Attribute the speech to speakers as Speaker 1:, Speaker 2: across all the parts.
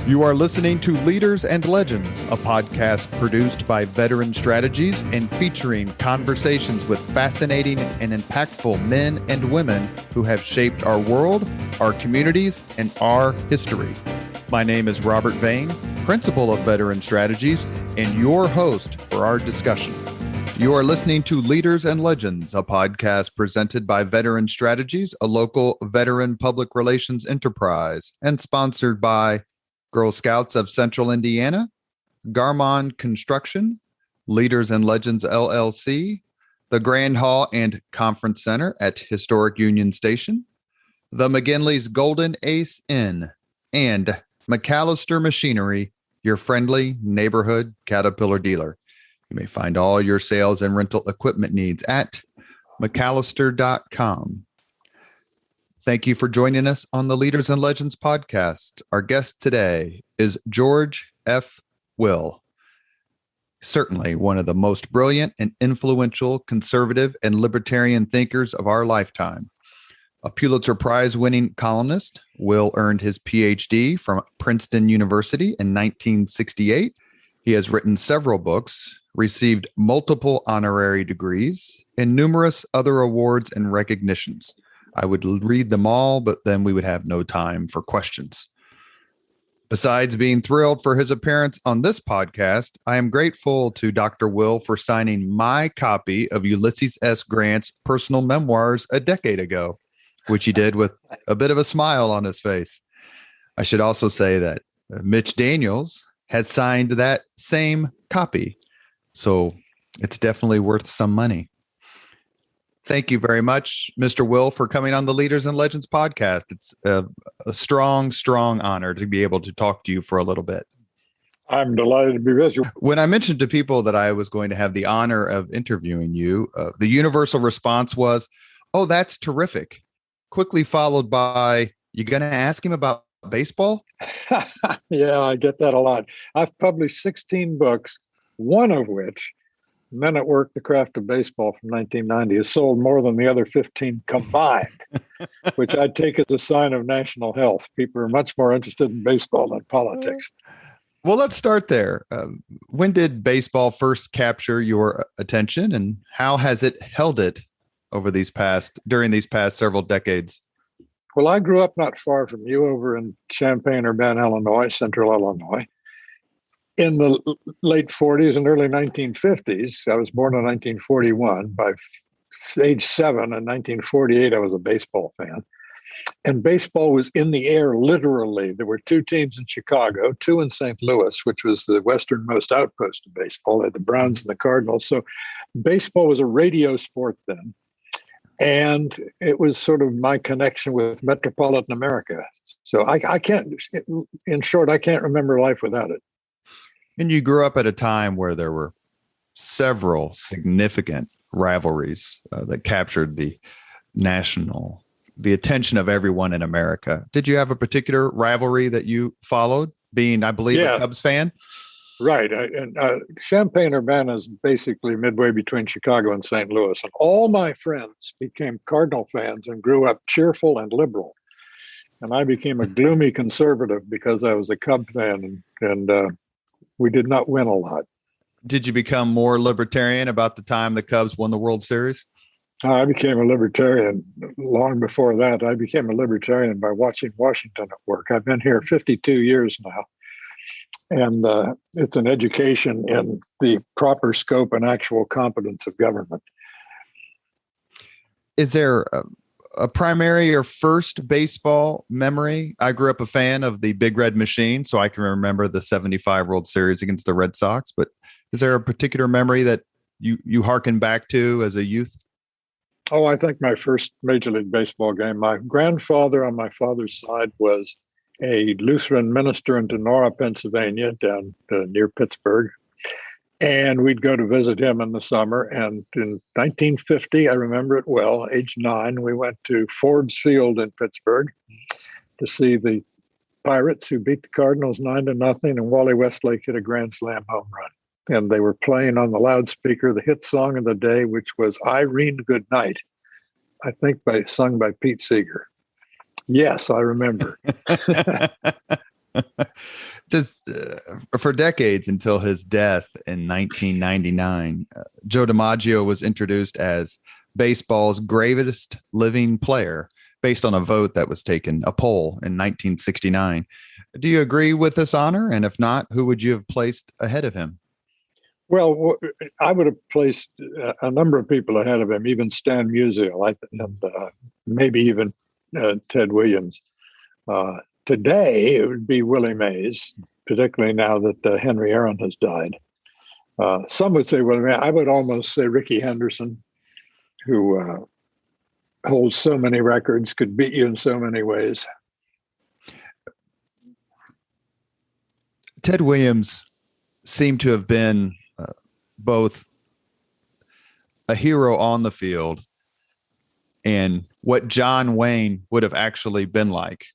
Speaker 1: You are listening to Leaders and Legends, a podcast produced by Veteran Strategies and featuring conversations with fascinating and impactful men and women who have shaped our world, our communities, and our history. My name is Robert Vane, Principal of Veteran Strategies, and your host for our discussion. You are listening to Leaders and Legends, a podcast presented by Veteran Strategies, a local veteran public relations enterprise, and sponsored by Girl Scouts of Central Indiana, Garmon Construction, Leaders and Legends LLC, the Grand Hall and Conference Center at Historic Union Station, the McGinley's Golden Ace Inn, and McAllister Machinery, your friendly neighborhood Caterpillar dealer. You may find all your sales and rental equipment needs at McAllister.com. Thank you for joining us on the Leaders and Legends podcast. Our guest today is George F. Will, certainly one of the most brilliant and influential conservative and libertarian thinkers of our lifetime. A Pulitzer Prize-winning columnist, Will earned his PhD from Princeton University in 1968. He has written several books, received multiple honorary degrees, and numerous other awards and recognitions. I would read them all, but then we would have no time for questions. Besides being thrilled for his appearance on this podcast, I am grateful to Dr. Will for signing my copy of Ulysses S. Grant's personal memoirs a decade ago, which he did with a bit of a smile on his face. I should also say that Mitch Daniels has signed that same copy, so it's definitely worth some money. Thank you very much, Mr. Will, for coming on the Leaders and Legends podcast. It's a strong, strong honor to be able to talk to you for a little bit.
Speaker 2: I'm delighted to be with you.
Speaker 1: When I mentioned to people that I was going to have the honor of interviewing you, the universal response was, "Oh, that's terrific." Quickly followed by, "You going to ask him about baseball?"
Speaker 2: Yeah, I get that a lot. I've published 16 books, one of which, Men at Work, The Craft of Baseball from 1990, has sold more than the other 15 combined, which I take as a sign of national health. People are much more interested in baseball than politics.
Speaker 1: Well, let's start there. When did baseball first capture your attention, and how has it held it during these past several decades?
Speaker 2: Well, I grew up not far from you over in Champaign-Urbana, Illinois, central Illinois. In the late 40s and early 1950s, I was born in 1941. By age 7 in 1948, I was a baseball fan. And baseball was in the air, literally. There were 2 teams in Chicago, 2 in St. Louis, which was the westernmost outpost of baseball. They had the Browns and the Cardinals. So baseball was a radio sport then. And it was sort of my connection with metropolitan America. So I can't, in short, I can't remember life without it.
Speaker 1: And you grew up at a time where there were several significant rivalries that captured the attention of everyone in America. Did you have a particular rivalry that you followed, being, I believe, a Cubs fan?
Speaker 2: Right. Champaign-Urbana is basically midway between Chicago and St. Louis. And all my friends became Cardinal fans and grew up cheerful and liberal. And I became a gloomy conservative because I was a Cub fan, and we did not win a lot.
Speaker 1: Did you become more libertarian about the time the Cubs won the World Series?
Speaker 2: I became a libertarian long before that. I became a libertarian by watching Washington at work. I've been here 52 years now. And it's an education in the proper scope and actual competence of government.
Speaker 1: Is there a primary or first baseball memory? I grew up a fan of the Big Red Machine, so I can remember the 75 World Series against the Red Sox. But is there a particular memory that you hearken back to as a youth?
Speaker 2: Oh, I think my first Major League Baseball game, my grandfather on my father's side was a Lutheran minister in Donora, Pennsylvania, down near Pittsburgh. And we'd go to visit him in the summer. And in 1950, I remember it well, age 9, we went to Ford's Field in Pittsburgh to see the Pirates, who beat the Cardinals 9-0, and Wally Westlake hit a grand slam home run. And they were playing on the loudspeaker the hit song of the day, which was Irene Goodnight, I think sung by Pete Seeger. Yes, I remember.
Speaker 1: Just for decades until his death in 1999, Joe DiMaggio was introduced as baseball's greatest living player based on a vote that was taken, a poll in 1969. Do you agree with this honor? And if not, who would you have placed ahead of him?
Speaker 2: Well, I would have placed a number of people ahead of him, even Stan Musial, and maybe even Ted Williams. Today, it would be Willie Mays, particularly now that Henry Aaron has died. Some would say Willie Mays. I would almost say Ricky Henderson, who holds so many records, could beat you in so many ways.
Speaker 1: Ted Williams seemed to have been both a hero on the field and what John Wayne would have actually been like.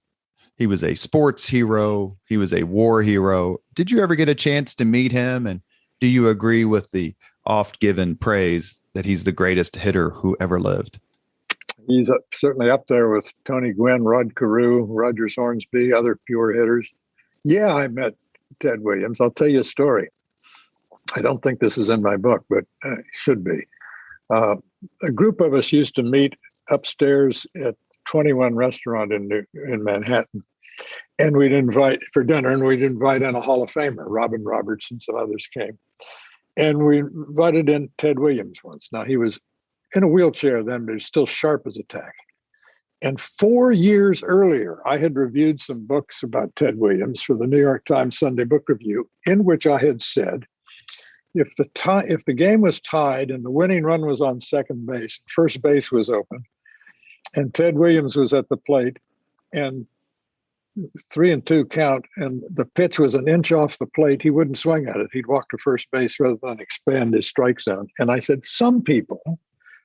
Speaker 1: He was a sports hero. He was a war hero. Did you ever get a chance to meet him? And do you agree with the oft given praise that he's the greatest hitter who ever lived?
Speaker 2: He's certainly up there with Tony Gwynn, Rod Carew, Rogers Hornsby, other pure hitters. Yeah, I met Ted Williams. I'll tell you a story. I don't think this is in my book, but it should be. A group of us used to meet upstairs at 21 restaurant in Manhattan, and we'd invite for dinner, and we'd invite in a Hall of Famer, Robin Roberts, and some others came. And we invited in Ted Williams once. Now, he was in a wheelchair then, but he was still sharp as a tack. And 4 years earlier, I had reviewed some books about Ted Williams for the New York Times Sunday Book Review, in which I had said, if the game was tied and the winning run was on second base, first base was open, and Ted Williams was at the plate, and 3-2 count, and the pitch was an inch off the plate, he wouldn't swing at it. He'd walk to first base rather than expand his strike zone. And I said, some people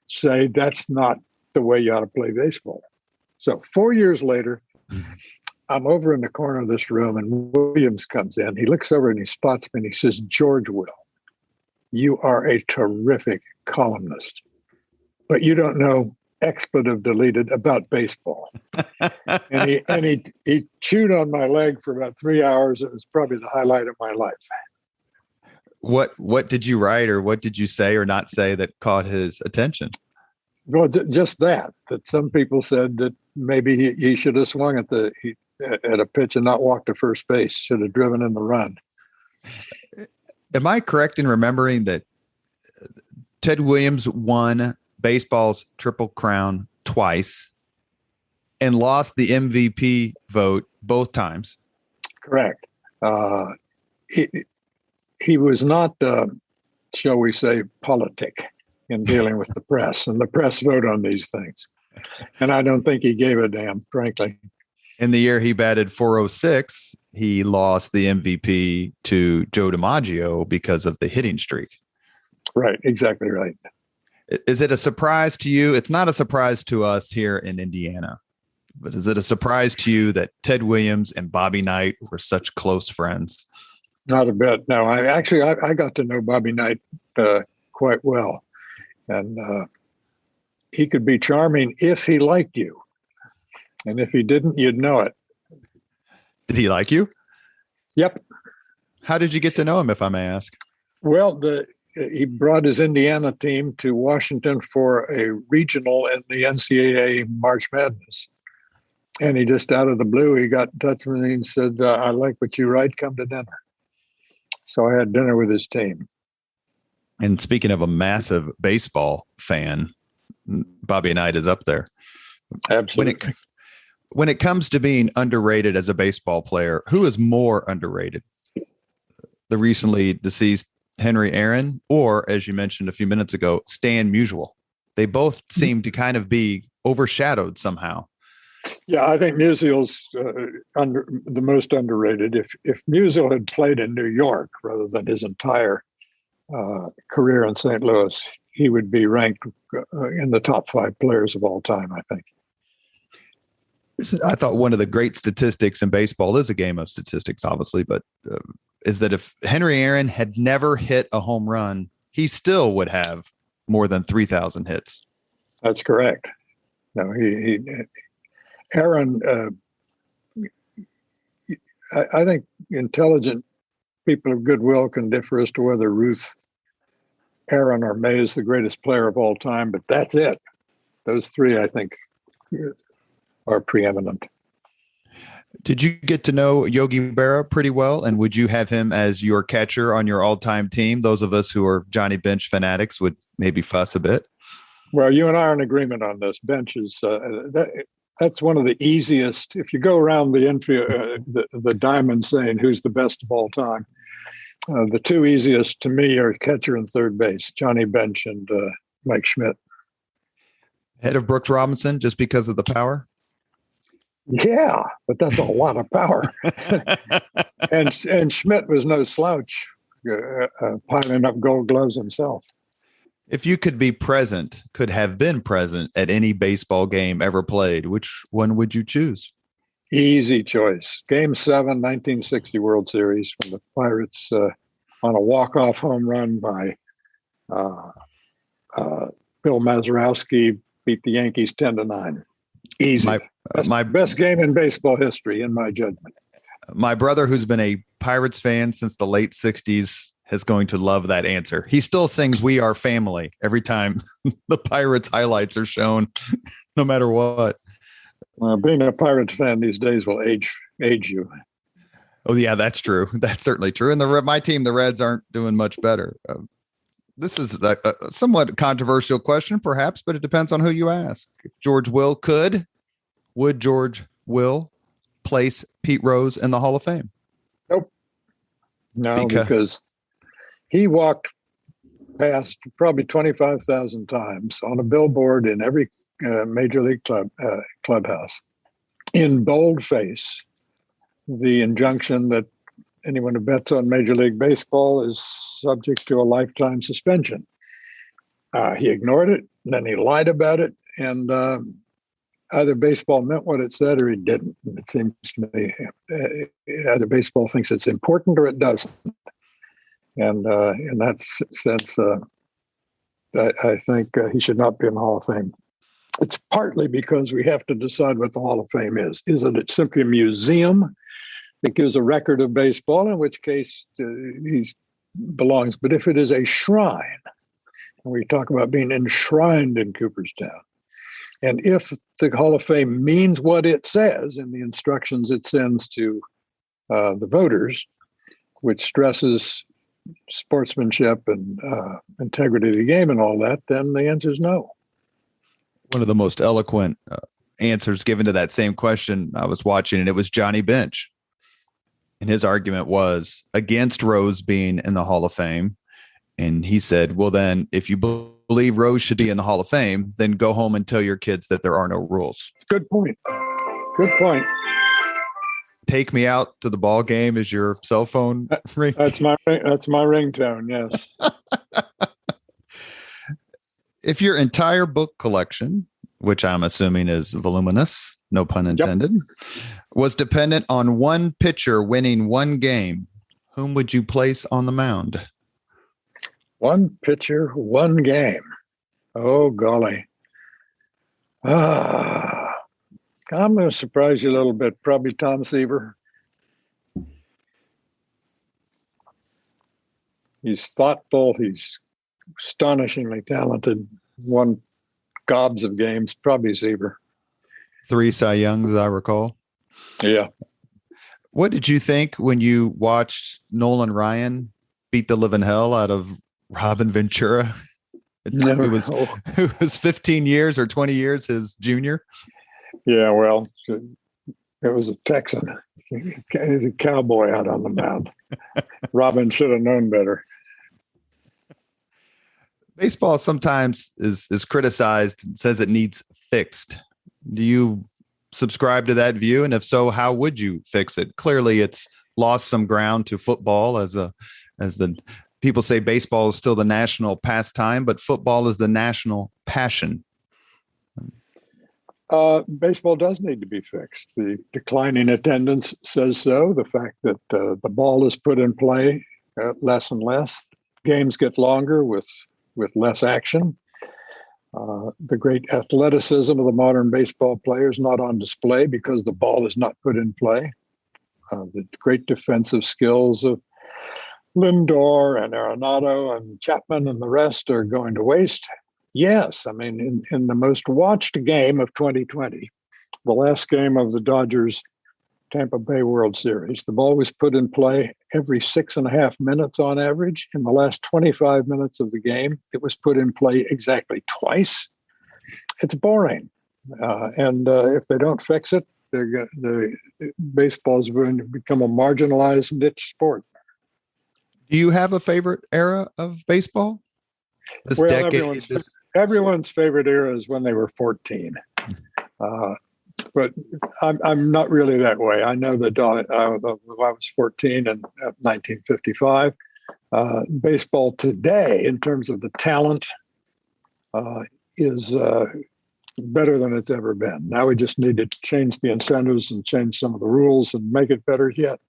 Speaker 2: say that's not the way you ought to play baseball. So 4 years later, I'm over in the corner of this room, and Williams comes in. He looks over and he spots me, and he says, George Will, you are a terrific columnist, but you don't know expletive deleted about baseball. and he chewed on my leg for about 3 hours. It was probably the highlight of my life.
Speaker 1: What did you write, or what did you say or not say that caught his attention?
Speaker 2: Well, just that some people said that maybe he should have swung at a pitch and not walked to first base, should have driven in the run.
Speaker 1: Am I correct in remembering that Ted Williams won baseball's Triple Crown twice and lost the MVP vote both times? Correct.
Speaker 2: He was not, shall we say, politic in dealing with the press, and the press vote on these things. And I don't think he gave a damn, frankly.
Speaker 1: In the year he batted .406, he lost the MVP to Joe DiMaggio because of the hitting streak.
Speaker 2: Right, exactly right.
Speaker 1: Is it a surprise to you? It's not a surprise to us here in Indiana, but is it a surprise to you that Ted Williams and Bobby Knight were such close friends?
Speaker 2: Not a bit. No, I got to know Bobby Knight quite well. And he could be charming if he liked you. And if he didn't, you'd know it.
Speaker 1: Did he like you?
Speaker 2: Yep.
Speaker 1: How did you get to know him, if I may ask?
Speaker 2: Well, he brought his Indiana team to Washington for a regional in the NCAA March Madness. And he just out of the blue, he got in touch with me and said, I like what you write, come to dinner. So I had dinner with his team.
Speaker 1: And speaking of a massive baseball fan, Bobby Knight is up there.
Speaker 2: Absolutely.
Speaker 1: When it comes to being underrated as a baseball player, who is more underrated? The recently deceased Henry Aaron, or, as you mentioned a few minutes ago, Stan Musial. They both seem to kind of be overshadowed somehow.
Speaker 2: Yeah, I think Musial's the most underrated. If Musial had played in New York rather than his entire career in St. Louis, he would be ranked in the top 5 players of all time, I think.
Speaker 1: I thought one of the great statistics in baseball is a game of statistics, obviously, but is that if Henry Aaron had never hit a home run, he still would have more than 3,000 hits.
Speaker 2: That's correct. No, Aaron, I think intelligent people of goodwill can differ as to whether Ruth, Aaron, or May is the greatest player of all time, but that's it. Those three, I think, are preeminent.
Speaker 1: Did you get to know Yogi Berra pretty well? And would you have him as your catcher on your all-time team? Those of us who are Johnny Bench fanatics would maybe fuss a bit.
Speaker 2: Well, you and I are in agreement on this. Bench is that's one of the easiest. If you go around the infield, the diamond saying who's the best of all time, the two easiest to me are catcher and third base, Johnny Bench and Mike Schmidt.
Speaker 1: Head of Brooks Robinson, just because of the power?
Speaker 2: Yeah, but that's a lot of power. and Schmidt was no slouch, piling up Gold Gloves himself.
Speaker 1: If you could have been present at any baseball game ever played, which one would you choose?
Speaker 2: Easy choice. Game 7, 1960 World Series, when the Pirates, on a walk-off home run by Bill Mazeroski, beat the Yankees 10-9. Easy. My best game in baseball history, in my judgment.
Speaker 1: My brother, who's been a Pirates fan since the late 60s, is going to love that answer. He still sings "We Are Family" every time the Pirates highlights are shown, no matter what.
Speaker 2: Being a Pirates fan these days will age you.
Speaker 1: Oh, yeah, that's true. That's certainly true. And my team, the Reds, aren't doing much better. This is a somewhat controversial question, perhaps, but it depends on who you ask. If George Will could, would George Will place Pete Rose in the Hall of Fame?
Speaker 2: Nope. No, because he walked past probably 25,000 times on a billboard in every major league clubhouse in boldface the injunction that anyone who bets on Major League Baseball is subject to a lifetime suspension. He ignored it, and then he lied about it, and either baseball meant what it said or he didn't. It seems to me either baseball thinks it's important or it doesn't. And in that sense, I think he should not be in the Hall of Fame. It's partly because we have to decide what the Hall of Fame is. Is it simply a museum that gives a record of baseball, in which case he belongs? But if it is a shrine, and we talk about being enshrined in Cooperstown, and if the Hall of Fame means what it says in the instructions it sends to the voters, which stresses sportsmanship and integrity of the game and all that, then the answer is no.
Speaker 1: One of the most eloquent answers given to that same question I was watching, and it was Johnny Bench. And his argument was against Rose being in the Hall of Fame. And he said, well, then if you believe Rose should be in the Hall of Fame, then go home and tell your kids that there are no rules.
Speaker 2: Good point. Good point.
Speaker 1: Take me out to the ball game is your cell phone ring.
Speaker 2: That's my ringtone. Yes.
Speaker 1: If your entire book collection, which I'm assuming is voluminous, no pun intended, was dependent on one pitcher winning one game, whom would you place on the mound?
Speaker 2: One pitcher, one game. Oh, golly. I'm going to surprise you a little bit. Probably Tom Seaver. He's thoughtful. He's astonishingly talented. Won gobs of games. Probably Seaver. 3
Speaker 1: Cy Youngs, as I recall.
Speaker 2: Yeah.
Speaker 1: What did you think when you watched Nolan Ryan beat the living hell out of Robin Ventura? It was 15 years or 20 years his junior.
Speaker 2: Yeah, well, it was a Texan. He's a cowboy out on the mound. Robin should have known better.
Speaker 1: Baseball sometimes is criticized and says it needs fixed. Do you subscribe to that view? And if so, how would you fix it? Clearly, it's lost some ground to football as the people say baseball is still the national pastime, but football is the national passion.
Speaker 2: Baseball does need to be fixed. The declining attendance says so. The fact that the ball is put in play less and less. Games get longer with less action. The great athleticism of the modern baseball players not on display because the ball is not put in play. the great defensive skills of Lindor and Arenado and Chapman and the rest are going to waste? Yes. I mean, in the most watched game of 2020, the last game of the Dodgers Tampa Bay World Series, the ball was put in play every 6.5 minutes on average. In the last 25 minutes of the game, it was put in play exactly twice. It's boring. And if they don't fix it, the baseball is going to become a marginalized niche sport.
Speaker 1: Do you have a favorite era of baseball? This
Speaker 2: well,
Speaker 1: decade?
Speaker 2: Everyone's favorite era is when they were 14. But I'm not really that way. I know that I was 14 in 1955. Baseball today, in terms of the talent, is better than it's ever been. Now we just need to change the incentives and change some of the rules and make it better yet.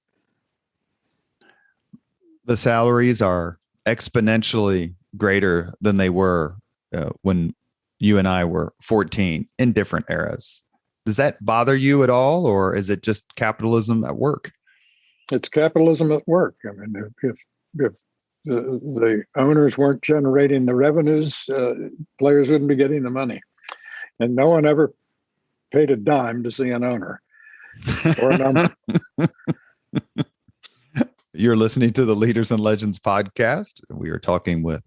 Speaker 1: The salaries are exponentially greater than they were when you and I were 14 in different eras. Does that bother you at all, or is it just capitalism at work?
Speaker 2: It's capitalism at work. I mean, if the owners weren't generating the revenues, players wouldn't be getting the money. And no one ever paid a dime to see an owner or a number.
Speaker 1: You're listening to the Leaders and Legends podcast. We are talking with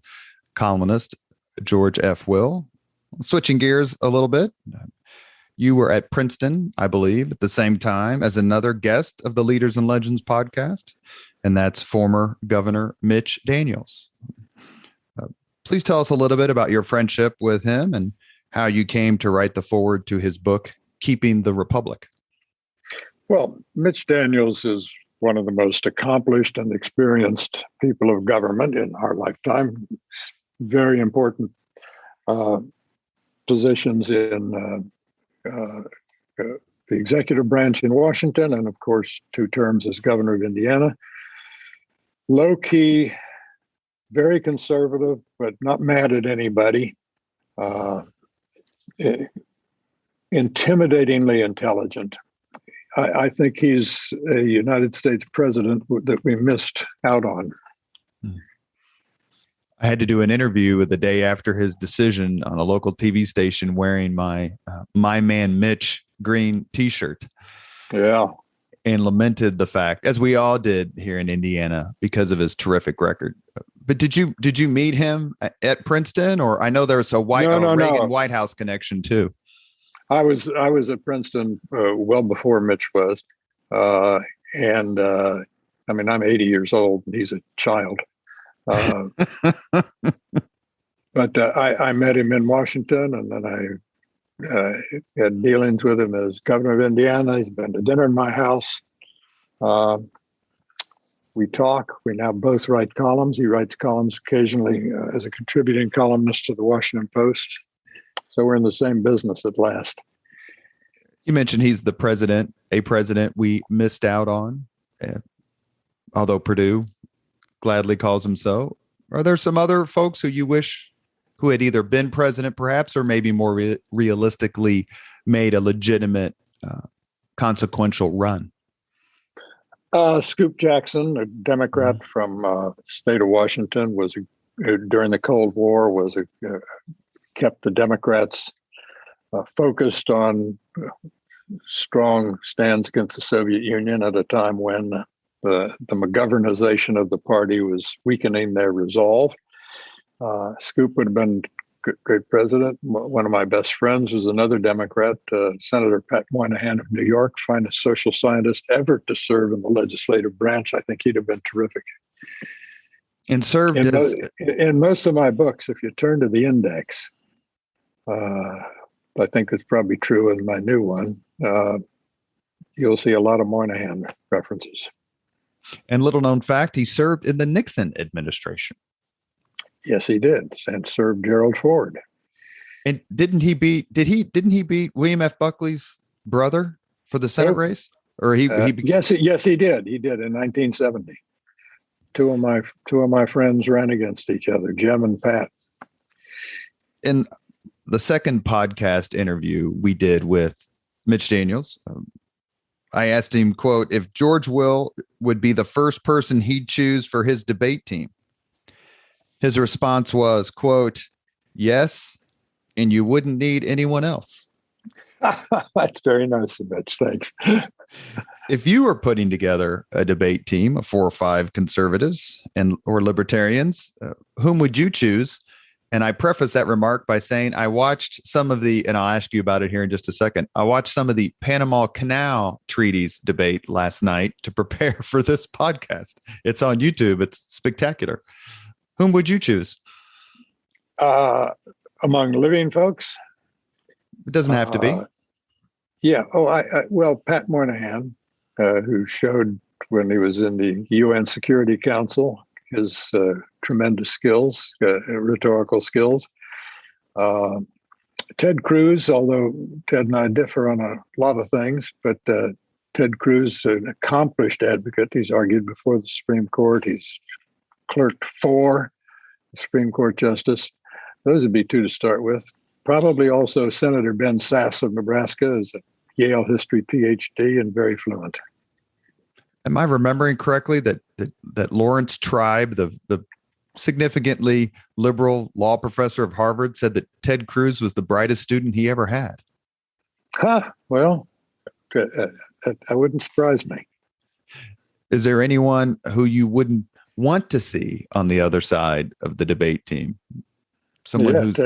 Speaker 1: columnist George F. Will. Switching gears a little bit. You were at Princeton, I believe, at the same time as another guest of the Leaders and Legends podcast, and that's former Governor Mitch Daniels. Please tell us a little bit about your friendship with him and how you came to write the foreword to his book, Keeping the Republic.
Speaker 2: Well, Mitch Daniels is one of the most accomplished and experienced people of government in our lifetime. Very important positions in the executive branch in Washington, and of course, 2 terms as governor of Indiana. Low key, very conservative, but not mad at anybody. Intimidatingly intelligent. I think he's a United States president that we missed out on.
Speaker 1: I had to do an interview the day after his decision on a local TV station wearing my man Mitch green T-shirt.
Speaker 2: Yeah.
Speaker 1: And lamented the fact, as we all did here in Indiana, because of his terrific record. But did you meet him at Princeton, or I know there's a Reagan White House connection too?
Speaker 2: I was at Princeton well before Mitch was, and I mean, I'm 80 years old and he's a child. But I met him in Washington, and then I had dealings with him as governor of Indiana. He's been to dinner in my house. We talk. We now both write columns. He writes columns occasionally as a contributing columnist to the Washington Post. So we're in the same business at last.
Speaker 1: You mentioned he's a president we missed out on, although Purdue gladly calls him so. Are there some other folks who you wish who had either been president perhaps, or maybe more realistically made a legitimate consequential run?
Speaker 2: Scoop Jackson, a Democrat from the state of Washington, was during the Cold War kept the Democrats focused on strong stands against the Soviet Union at a time when the McGovernization of the party was weakening their resolve. Scoop would have been great president. One of my best friends was another Democrat, Senator Pat Moynihan of New York, finest social scientist ever to serve in the legislative branch. I think he'd have been terrific.
Speaker 1: And served
Speaker 2: in most of my books, if you turn to the index, I think it's probably true in my new one, you'll see a lot of Moynihan references.
Speaker 1: And little known fact, he served in the Nixon administration.
Speaker 2: Yes, he did, and served Gerald Ford.
Speaker 1: And didn't he beat William F. Buckley's brother for the Senate race? Or
Speaker 2: yes, he did. He did in 1970. Two of my friends ran against each other, Jim and Pat.
Speaker 1: In the second podcast interview we did with Mitch Daniels, I asked him, quote, if George Will would be the first person he'd choose for his debate team. His response was, quote, yes, and you wouldn't need anyone else.
Speaker 2: That's very nice of Mitch. Thanks.
Speaker 1: If you were putting together a debate team of 4 or 5 conservatives or libertarians, whom would you choose? And I preface that remark by saying I watched some of and I'll ask you about it here in just a second. I watched some of the Panama Canal treaties debate last night to prepare for this podcast. It's on YouTube. It's spectacular. Whom would you choose?
Speaker 2: Among living folks?
Speaker 1: It doesn't have to be.
Speaker 2: Yeah. Well, Pat Moynihan, who showed when he was in the UN Security Council his tremendous skills, rhetorical skills. Ted Cruz, although Ted and I differ on a lot of things, but Ted Cruz, an accomplished advocate. He's argued before the Supreme Court. He's clerked for the Supreme Court justice. Those would be 2 to start with. Probably also Senator Ben Sasse of Nebraska is a Yale history PhD and very fluent.
Speaker 1: Am I remembering correctly that Lawrence Tribe, the significantly liberal law professor of Harvard, said that Ted Cruz was the brightest student he ever had?
Speaker 2: Well, that wouldn't surprise me.
Speaker 1: Is there anyone who you wouldn't want to see on the other side of the debate team? Someone who's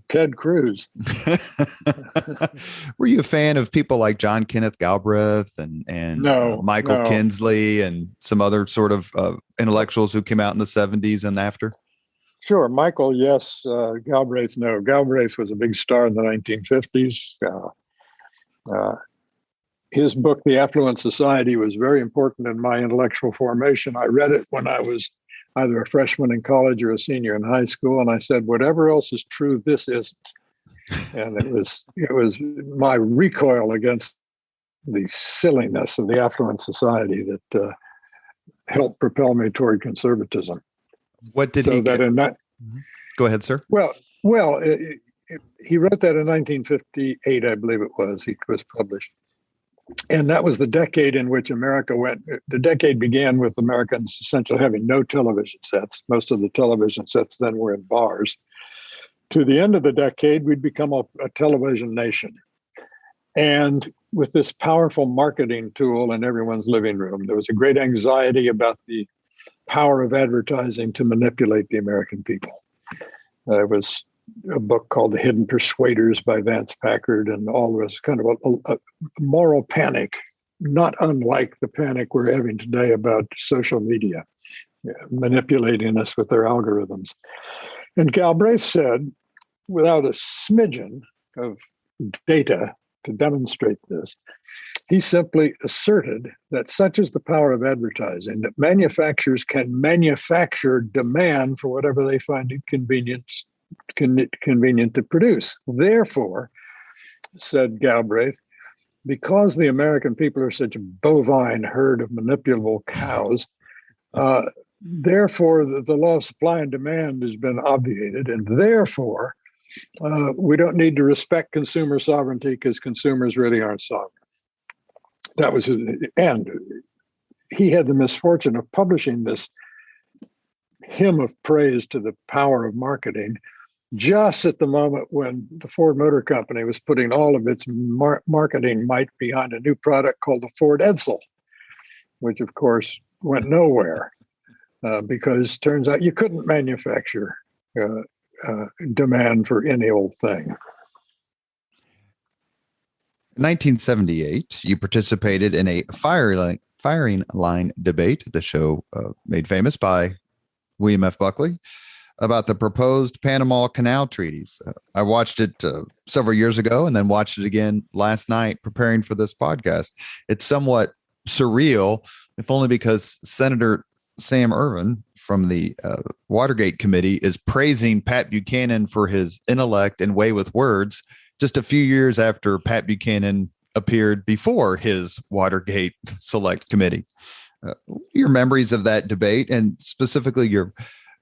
Speaker 2: Ted Cruz.
Speaker 1: Were you a fan of people like John Kenneth Galbraith and Michael Kinsley and some other sort of intellectuals who came out in the 70s and after?
Speaker 2: Sure. Michael, yes. Galbraith, no. Galbraith was a big star in the 1950s. His book, The Affluent Society, was very important in my intellectual formation. I read it when I was either a freshman in college or a senior in high school. And I said, whatever else is true, this isn't. And it was my recoil against the silliness of the affluent society that helped propel me toward conservatism.
Speaker 1: What did he get? Go ahead, sir.
Speaker 2: Well, he wrote that in 1958, I believe it was. It was published. And that was the decade in which America went. The decade began with Americans essentially having no television sets. Most of the television sets then were in bars. To the end of the decade, we'd become a television nation. And with this powerful marketing tool in everyone's living room, there was a great anxiety about the power of advertising to manipulate the American people. There was a book called The Hidden Persuaders by Vance Packard, and all was kind of a moral panic, not unlike the panic we're having today about social media manipulating us with their algorithms. And Galbraith said, without a smidgen of data to demonstrate this, he simply asserted that such is the power of advertising that manufacturers can manufacture demand for whatever they find it convenient to produce. Therefore, said Galbraith, because the American people are such a bovine herd of manipulable cows, therefore the law of supply and demand has been obviated, and therefore we don't need to respect consumer sovereignty because consumers really aren't sovereign. That was, and he had the misfortune of publishing this hymn of praise to the power of marketing just at the moment when the Ford Motor Company was putting all of its marketing might behind a new product called the Ford Edsel, which of course went nowhere because it turns out you couldn't manufacture demand for any old thing.
Speaker 1: In 1978, you participated in a firing line debate, the show made famous by William F. Buckley, about the proposed Panama Canal treaties. I watched it several years ago and then watched it again last night preparing for this podcast. It's somewhat surreal, if only because Senator Sam Ervin from the Watergate Committee is praising Pat Buchanan for his intellect and way with words just a few years after Pat Buchanan appeared before his Watergate Select Committee. Your memories of that debate, and specifically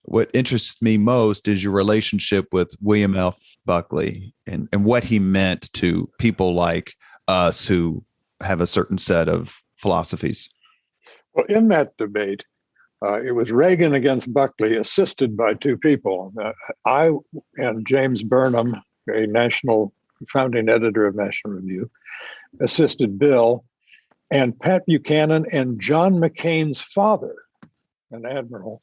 Speaker 1: what interests me most is your relationship with William F. Buckley and what he meant to people like us who have a certain set of philosophies.
Speaker 2: Well, in that debate, it was Reagan against Buckley, assisted by two people. I and James Burnham, a national founding editor of National Review, assisted Bill, and Pat Buchanan and John McCain's father, an admiral,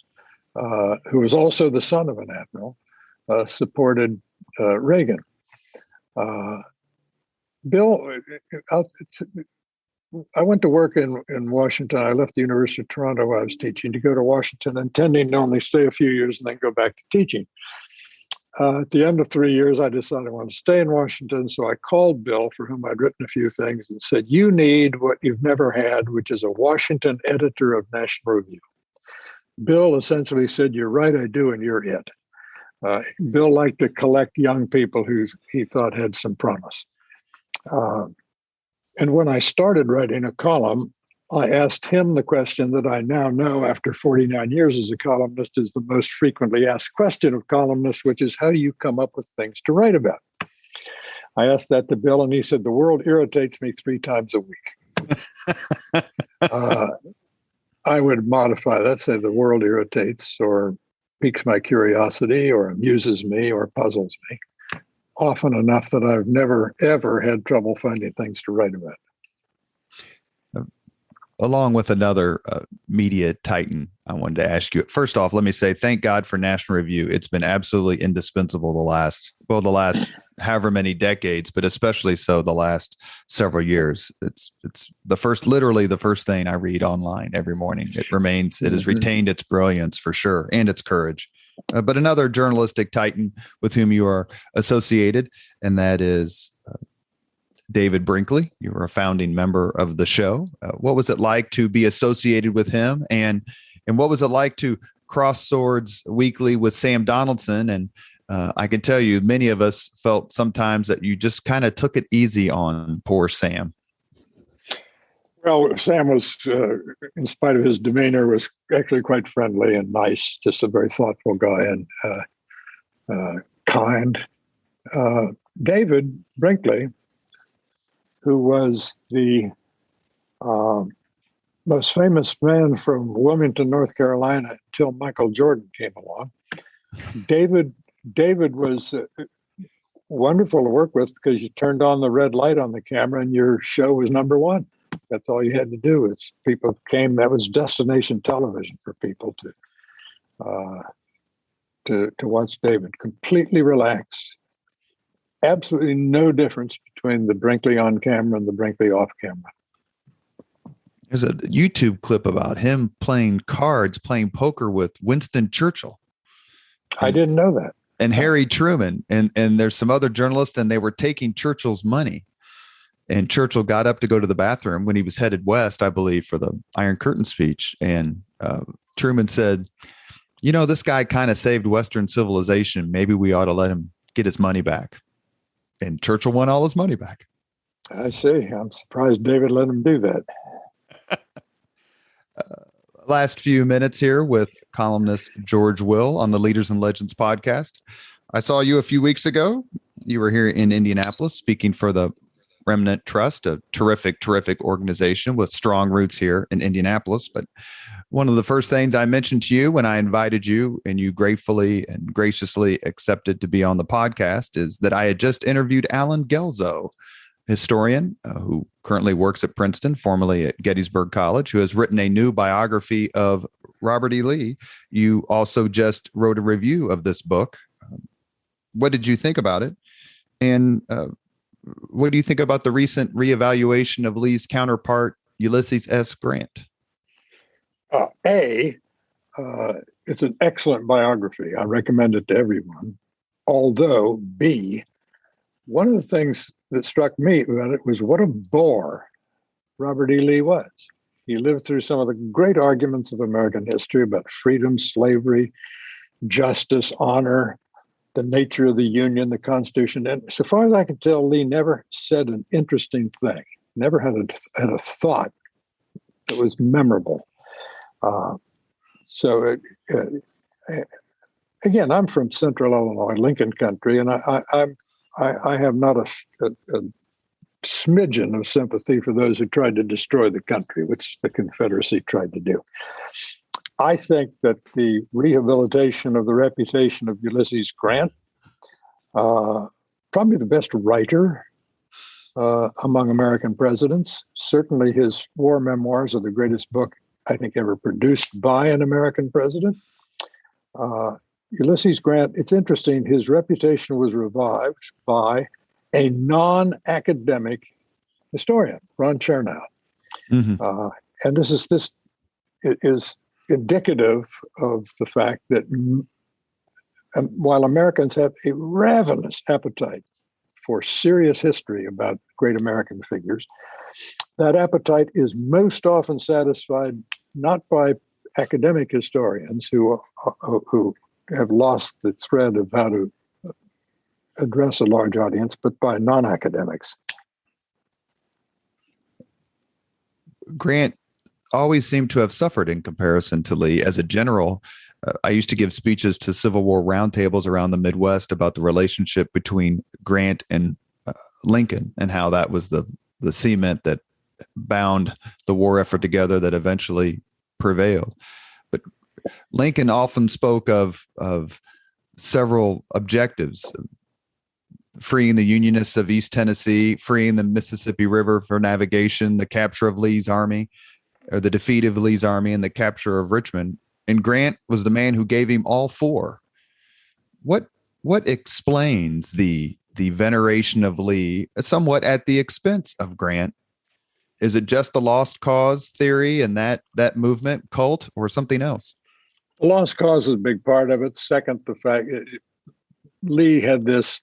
Speaker 2: who was also the son of an admiral, supported Reagan. Bill, I went to work in Washington. I left the University of Toronto where I was teaching to go to Washington, intending to only stay a few years and then go back to teaching. At the end of 3 years, I decided I wanted to stay in Washington. So I called Bill, for whom I'd written a few things, and said, you need what you've never had, which is a Washington editor of National Review. Bill essentially said, you're right, I do, and you're it. Bill liked to collect young people who he thought had some promise. And when I started writing a column, I asked him the question that I now know after 49 years as a columnist is the most frequently asked question of columnists, which is, how do you come up with things to write about? I asked that to Bill, and he said, the world irritates me 3 times a week. I would modify that, say the world irritates or piques my curiosity or amuses me or puzzles me often enough that I've never, ever had trouble finding things to write about.
Speaker 1: Along with another media titan, I wanted to ask you, first off, let me say, thank God for National Review. It's been absolutely indispensable the last however many decades, but especially so the last several years. It's literally the first thing I read online every morning. It has retained its brilliance for sure, and its courage. But another journalistic titan with whom you are associated, and that is David Brinkley. You were a founding member of the show. What was it like to be associated with him? And what was it like to cross swords weekly with Sam Donaldson? And I can tell you, many of us felt sometimes that you just kind of took it easy on poor Sam.
Speaker 2: Well, Sam was, in spite of his demeanor, was actually quite friendly and nice, just a very thoughtful guy and kind. David Brinkley, who was the most famous man from Wilmington, North Carolina, until Michael Jordan came along. David was wonderful to work with because you turned on the red light on the camera and your show was number one. That's all you had to do. Is people came. That was destination television for people to watch David. Completely relaxed. Absolutely no difference between the Brinkley on camera and the Brinkley off camera.
Speaker 1: There's a YouTube clip about him playing poker with Winston Churchill.
Speaker 2: I didn't know that.
Speaker 1: And Harry Truman. And there's some other journalists, and they were taking Churchill's money. And Churchill got up to go to the bathroom when he was headed west, I believe, for the Iron Curtain speech. And Truman said, this guy kind of saved Western civilization. Maybe we ought to let him get his money back. And Churchill won all his money back.
Speaker 2: I see. I'm surprised David let him do that.
Speaker 1: Last few minutes here with columnist George Will on the Leaders and Legends podcast. I saw you a few weeks ago. You were here in Indianapolis speaking for the Remnant Trust, a terrific organization with strong roots here in Indianapolis. But one of the first things I mentioned to you when I invited you, and you gratefully and graciously accepted to be on the podcast, is that I had just interviewed Alan Gelzo, historian who currently works at Princeton, formerly at Gettysburg College, who has written a new biography of Robert E. Lee. You also just wrote a review of this book. What did you think about it? And what do you think about the recent reevaluation of Lee's counterpart, Ulysses S. Grant?
Speaker 2: It's an excellent biography. I recommend it to everyone. Although, B, one of the things that struck me about it was what a bore Robert E. Lee was. He lived through some of the great arguments of American history about freedom, slavery, justice, honor, the nature of the Union, the Constitution. And so far as I can tell, Lee never said an interesting thing, never had a thought that was memorable. Again, I'm from Central Illinois, Lincoln Country, and I have not a smidgen of sympathy for those who tried to destroy the country, which the Confederacy tried to do. I think that the rehabilitation of the reputation of Ulysses Grant, probably the best writer among American presidents. Certainly his war memoirs are the greatest book I think ever produced by an American president. Ulysses Grant, it's interesting, his reputation was revived by a non-academic historian, Ron Chernow. Mm-hmm. And this is indicative of the fact that while Americans have a ravenous appetite for serious history about great American figures, that appetite is most often satisfied not by academic historians who have lost the thread of how to address a large audience, but by non-academics.
Speaker 1: Grant always seemed to have suffered in comparison to Lee as a general. I used to give speeches to Civil War roundtables around the Midwest about the relationship between Grant and Lincoln and how that was the cement that bound the war effort together that eventually prevailed. But Lincoln often spoke of several objectives: freeing the Unionists of East Tennessee, freeing the Mississippi River for navigation, the capture of Lee's army, or the defeat of Lee's army, and the capture of Richmond. And Grant was the man who gave him all four. What explains the veneration of Lee somewhat at the expense of Grant? Is it just the lost cause theory and that movement cult, or something else?
Speaker 2: The lost cause is a big part of it. Second, the fact Lee had this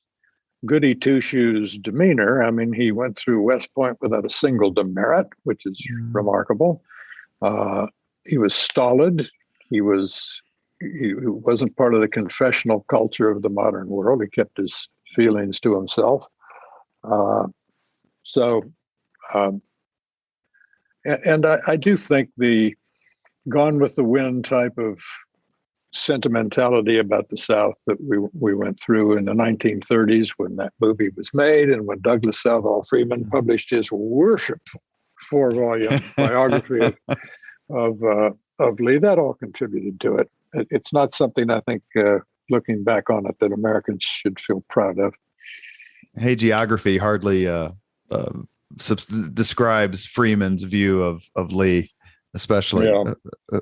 Speaker 2: goody two-shoes demeanor. I mean, he went through West Point without a single demerit, which is remarkable. He was stolid. He wasn't part of the confessional culture of the modern world. He kept his feelings to himself. And I do think the Gone with the Wind type of sentimentality about the South that we went through in the 1930s when that movie was made, and when Douglas Southall Freeman published his worshipful 4-volume biography of Lee, that all contributed to it. It's not something I think, looking back on it, that Americans should feel proud of.
Speaker 1: Hagiography hardly describes Freeman's view of Lee, especially. Yeah.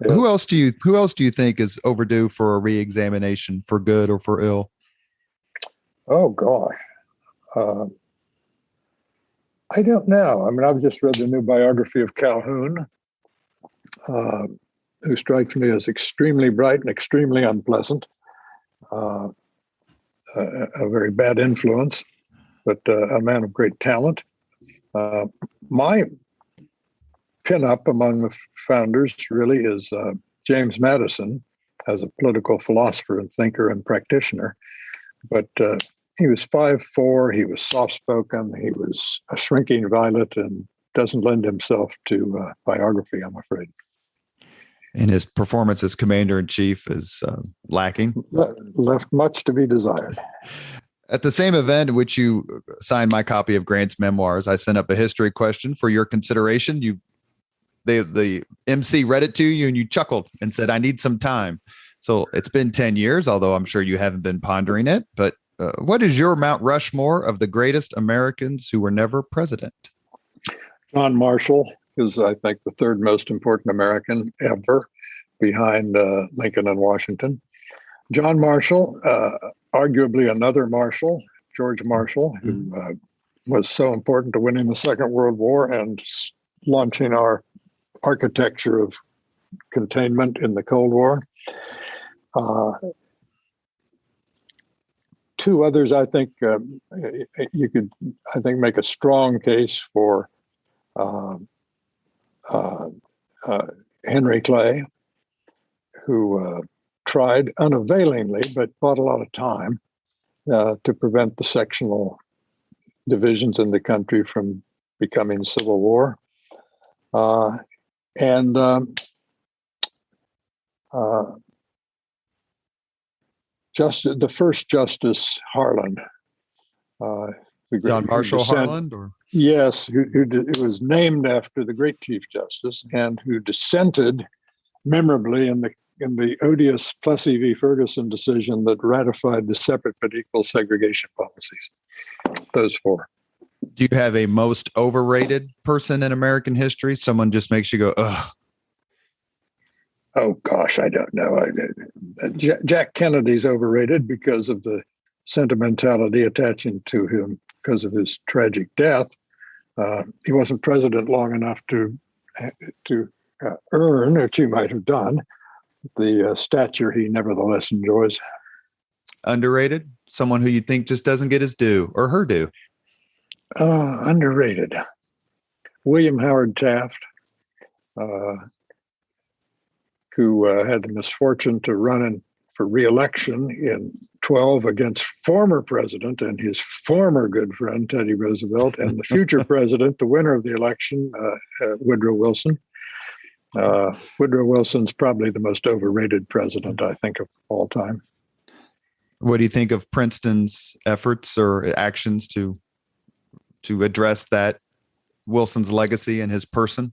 Speaker 1: Who else do you think is overdue for a reexamination, for good or for ill?
Speaker 2: Oh gosh, I don't know. I mean, I've just read the new biography of Calhoun, who strikes me as extremely bright and extremely unpleasant, a very bad influence, but a man of great talent. My pin-up among the founders really is James Madison as a political philosopher and thinker and practitioner. But he was 5'4", he was soft-spoken, he was a shrinking violet, and doesn't lend himself to biography, I'm afraid.
Speaker 1: And his performance as commander-in-chief is lacking.
Speaker 2: Left much to be desired.
Speaker 1: At the same event in which you signed my copy of Grant's memoirs, I sent up a history question for your consideration. The MC read it to you and you chuckled and said, "I need some time." So it's been 10 years, although I'm sure you haven't been pondering it. But what is your Mount Rushmore of the greatest Americans who were never president?
Speaker 2: John Marshall is, I think, the third most important American ever, behind Lincoln and Washington. John Marshall, arguably another Marshall, George Marshall, who was so important to winning the Second World War and launching our architecture of containment in the Cold War. Two others, I think you could, make a strong case for Henry Clay, who tried unavailingly, but bought a lot of time to prevent the sectional divisions in the country from becoming civil war. The first Justice Harlan.
Speaker 1: John Marshall Harlan? Or?
Speaker 2: Yes, who was named after the great Chief Justice and who dissented memorably in the odious Plessy v. Ferguson decision that ratified the separate but equal segregation policies. Those four.
Speaker 1: Do you have a most overrated person in American history? Someone just makes you go, ugh.
Speaker 2: Oh, gosh, I don't know. Jack Kennedy's overrated because of the sentimentality attaching to him because of his tragic death. He wasn't president long enough to earn, or she might have done, the stature he nevertheless enjoys.
Speaker 1: Underrated? Someone who you think just doesn't get his due or her due?
Speaker 2: Underrated. William Howard Taft, who had the misfortune to run for re-election in 12 against former president and his former good friend, Teddy Roosevelt, and the future president, the winner of the election, Woodrow Wilson. Woodrow Wilson's probably the most overrated president, I think, of all time.
Speaker 1: What do you think of Princeton's efforts or actions to address that, Wilson's legacy and his person?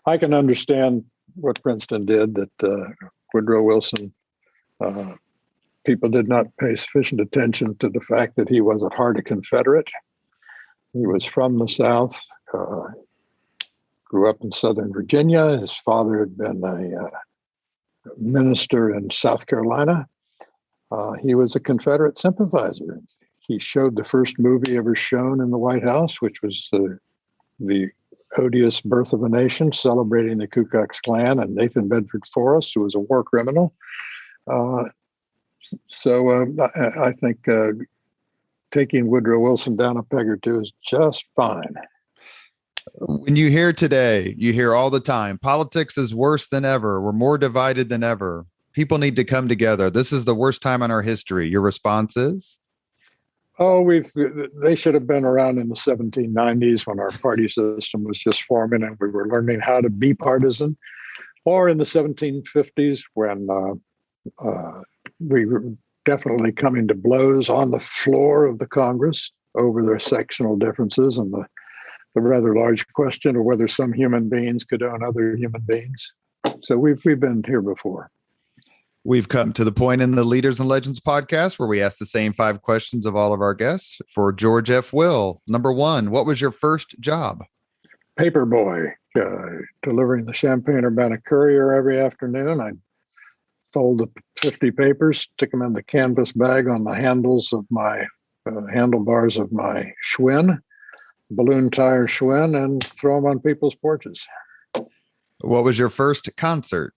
Speaker 2: I can understand what Princeton did, that Woodrow Wilson, people did not pay sufficient attention to the fact that he was at heart a Confederate. He was from the South, grew up in Southern Virginia. His father had been a minister in South Carolina. He was a Confederate sympathizer. He showed the first movie ever shown in the White House, which was the odious Birth of a Nation, celebrating the Ku Klux Klan and Nathan Bedford Forrest, who was a war criminal. So I think taking Woodrow Wilson down a peg or two is just fine.
Speaker 1: When you hear today, you hear all the time, politics is worse than ever. We're more divided than ever. People need to come together. This is the worst time in our history. Your response is?
Speaker 2: Oh, they should have been around in the 1790s when our party system was just forming and we were learning how to be partisan, or in the 1750s when we were definitely coming to blows on the floor of the Congress over their sectional differences and the rather large question of whether some human beings could own other human beings. So we've been here before.
Speaker 1: We've come to the point in the Leaders and Legends podcast where we ask the same 5 questions of all of our guests. For George F. Will, number 1, what was your first job?
Speaker 2: Paperboy, delivering the Champaign-Urbana Courier every afternoon. I'd fold the 50 papers, stick them in the canvas bag on the handles of my handlebars of my Schwinn, balloon tire Schwinn, and throw them on people's porches.
Speaker 1: What was your first concert?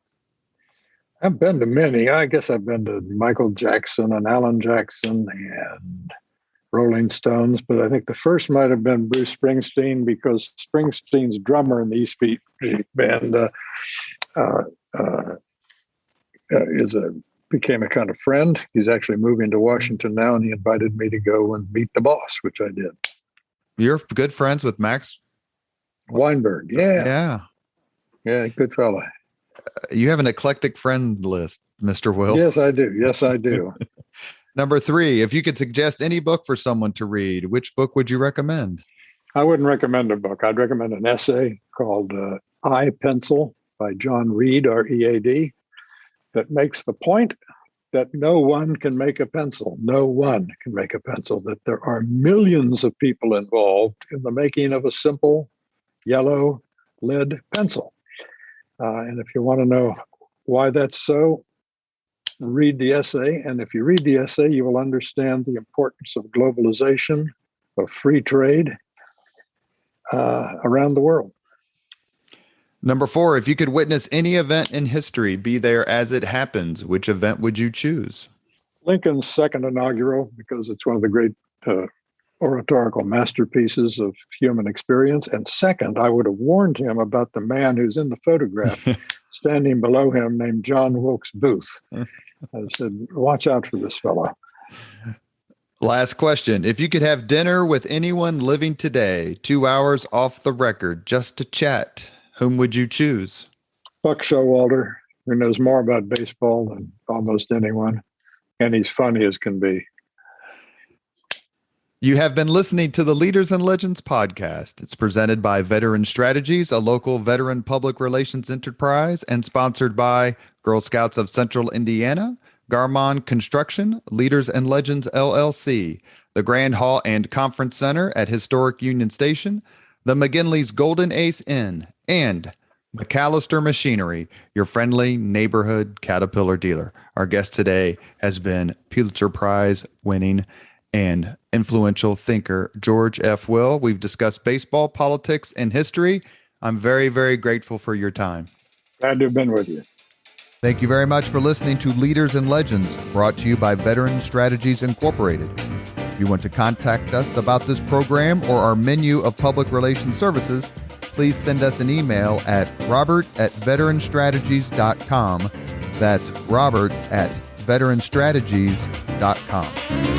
Speaker 2: I've been to many. I guess I've been to Michael Jackson and Alan Jackson and Rolling Stones, but I think the first might have been Bruce Springsteen, because Springsteen's drummer in the East Beat band became a kind of friend. He's actually moving to Washington now, and he invited me to go and meet the boss, which I did.
Speaker 1: You're good friends with Max
Speaker 2: Weinberg. Yeah, good fella.
Speaker 1: You have an eclectic friend list, Mr. Will.
Speaker 2: Yes, I do.
Speaker 1: Number 3, if you could suggest any book for someone to read, which book would you recommend?
Speaker 2: I wouldn't recommend a book. I'd recommend an essay called I, Pencil by John Reed, R-E-A-D, that makes the point that no one can make a pencil. No one can make a pencil, that there are millions of people involved in the making of a simple yellow lead pencil. And if you want to know why that's so, read the essay. And if you read the essay, you will understand the importance of globalization, of free trade around the world.
Speaker 1: Number 4, if you could witness any event in history, be there as it happens, which event would you choose?
Speaker 2: Lincoln's second inaugural, because it's one of the great oratorical masterpieces of human experience. And second, I would have warned him about the man who's in the photograph standing below him named John Wilkes Booth. I said, watch out for this fellow.
Speaker 1: Last question. If you could have dinner with anyone living today, 2 hours off the record, just to chat, whom would you choose?
Speaker 2: Buck Showalter, who knows more about baseball than almost anyone. And he's funny as can be.
Speaker 1: You have been listening to the Leaders and Legends podcast. It's presented by Veteran Strategies, a local veteran public relations enterprise, and sponsored by Girl Scouts of Central Indiana, Garmon Construction, Leaders and Legends LLC, the Grand Hall and Conference Center at Historic Union Station, the McGinley's Golden Ace Inn, and McAllister Machinery, your friendly neighborhood Caterpillar dealer. Our guest today has been Pulitzer Prize winning and influential thinker George F. Will. We've discussed baseball, politics, and history. I'm very, very grateful for your time.
Speaker 2: Glad to have been with you.
Speaker 1: Thank you very much for listening to Leaders and Legends, brought to you by Veteran Strategies Incorporated. If you want to contact us about this program or our menu of public relations services, please send us an email at robert@veteranstrategies.com. That's robert@veteranstrategies.com.